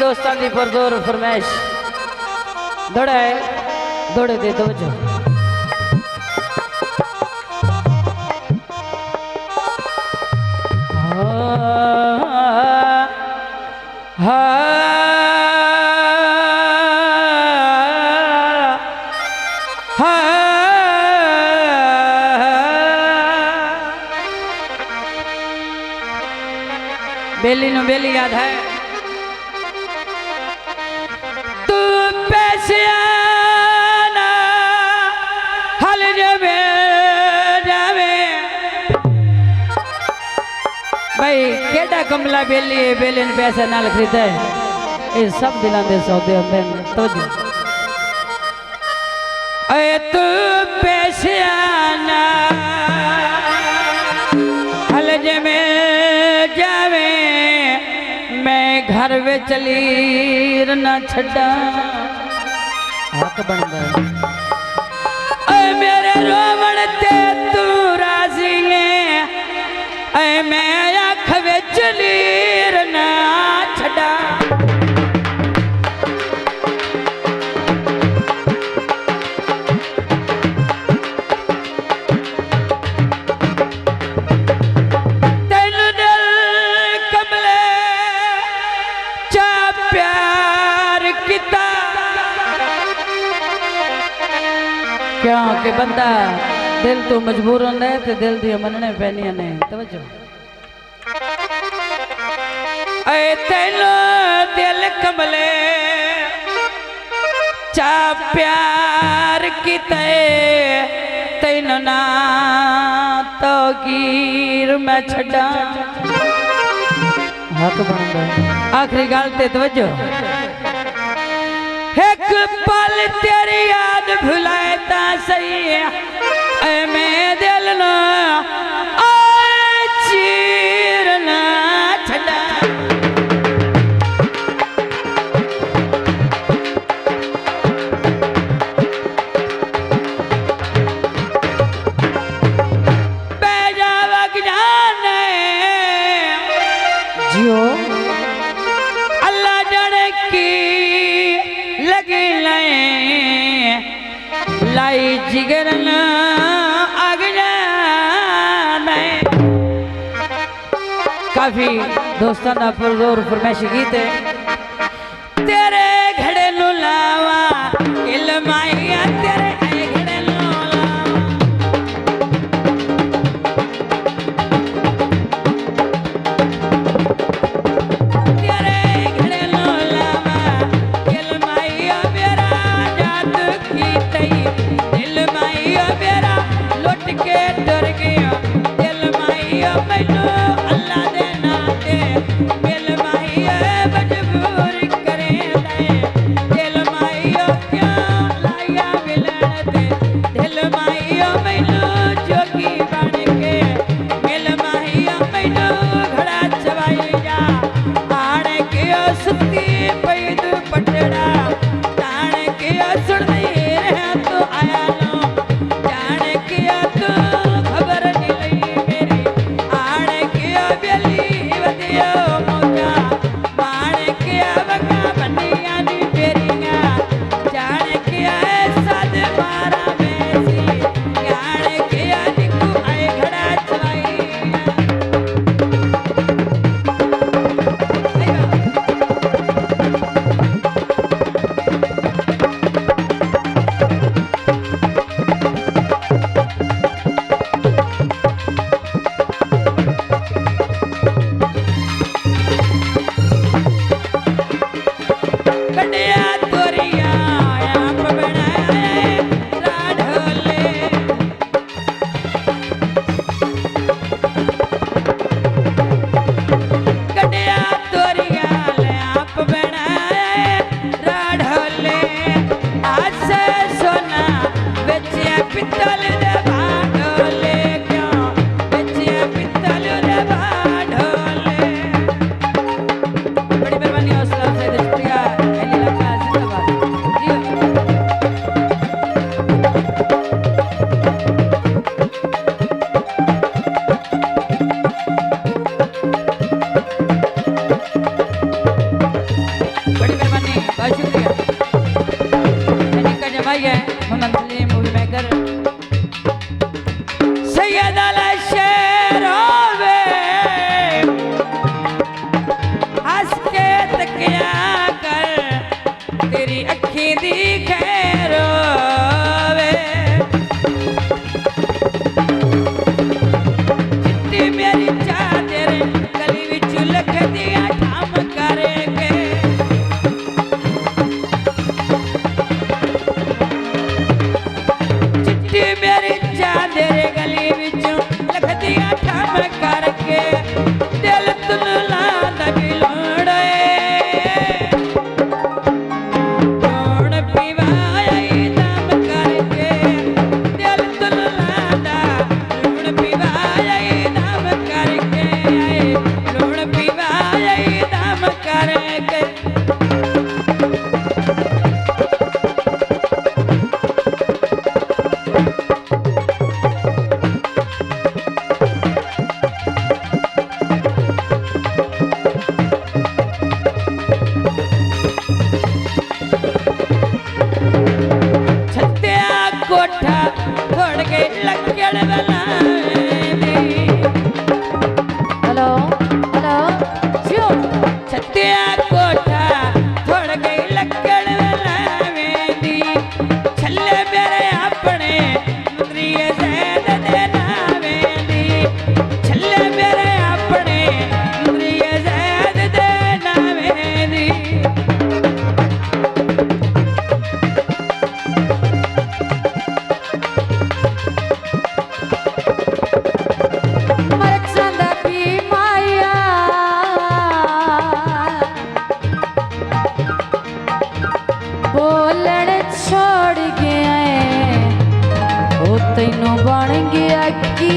दोस्तां दी परजोर फरमाइश दौड़ा है दौड़े दे तवज्जो बेली नु बेली याद है तू पैसे आना हल जावे जावे भाई केड़ा कमला बेली है बेली ने पैसे नाल खरीदा है ये सब दिलां दे सौदे होंदे तो जी ए तू पैसे आना हल जावे जावे मैं घर वे चली न छड़ा हक बनदा ऐ मेरे रोवण ते तू राजी ने ऐ मैं आँख वे चली न छड़ा क्या के बंदा दिल तो मजबूर होंदा है ते दिल दी मनने पैनियां ने तवज्जो ऐ तेनो दिल कमले चा प्यार कीते तैनो ना तो गिर मैं छड़ा हक बनदा आखिरी गल ते तवज्जो एक पल तेरी याद भुलाता सही है मैं दिल ना चीर ना छड़ा जियो अल्लाह जाने की लगी लाई जिगर न आग जाने काफी दोस्तों ना पुरजोर फरमाइश गीत है तेरे घड़े नु लावा इल्माइया तेरे घड़े नु के डर गया दिल माइया मैनू अल्लाह दे नाते दिल माइया मजबूर करे बहुत शुक्रिया। मैंने का जमाई है मोहम्मद सलीम मूवी मेकर सैयद अला शेर होवे हंस के तकिया कर तेरी अखी दी खैर होवे जितनी मेरी चादर गली विच लख दिया ठाम करेंगे जितनी मेरी चादर गली विच लख दिया ठाम करके दिल तुन लांदा भी लोड़े कौन पीवाया दम करके दिल तुन लांदा लूण पीवाया दम करके लूण पीवाया दम करके छत्या कोठा छोड़ के लकड़ बनावे हेलो हेलो जियो छत्या कोठा छोड़ के लकड़ बनावे दी छल्ले मेरे अपने मुंदरिए जैद दे नावे दी छल्ले मेरे अपने मुंदरिए जैद दे नावे दी मरचंदा की माया बोलण छोड़ गया है ओ तैनू बन गया की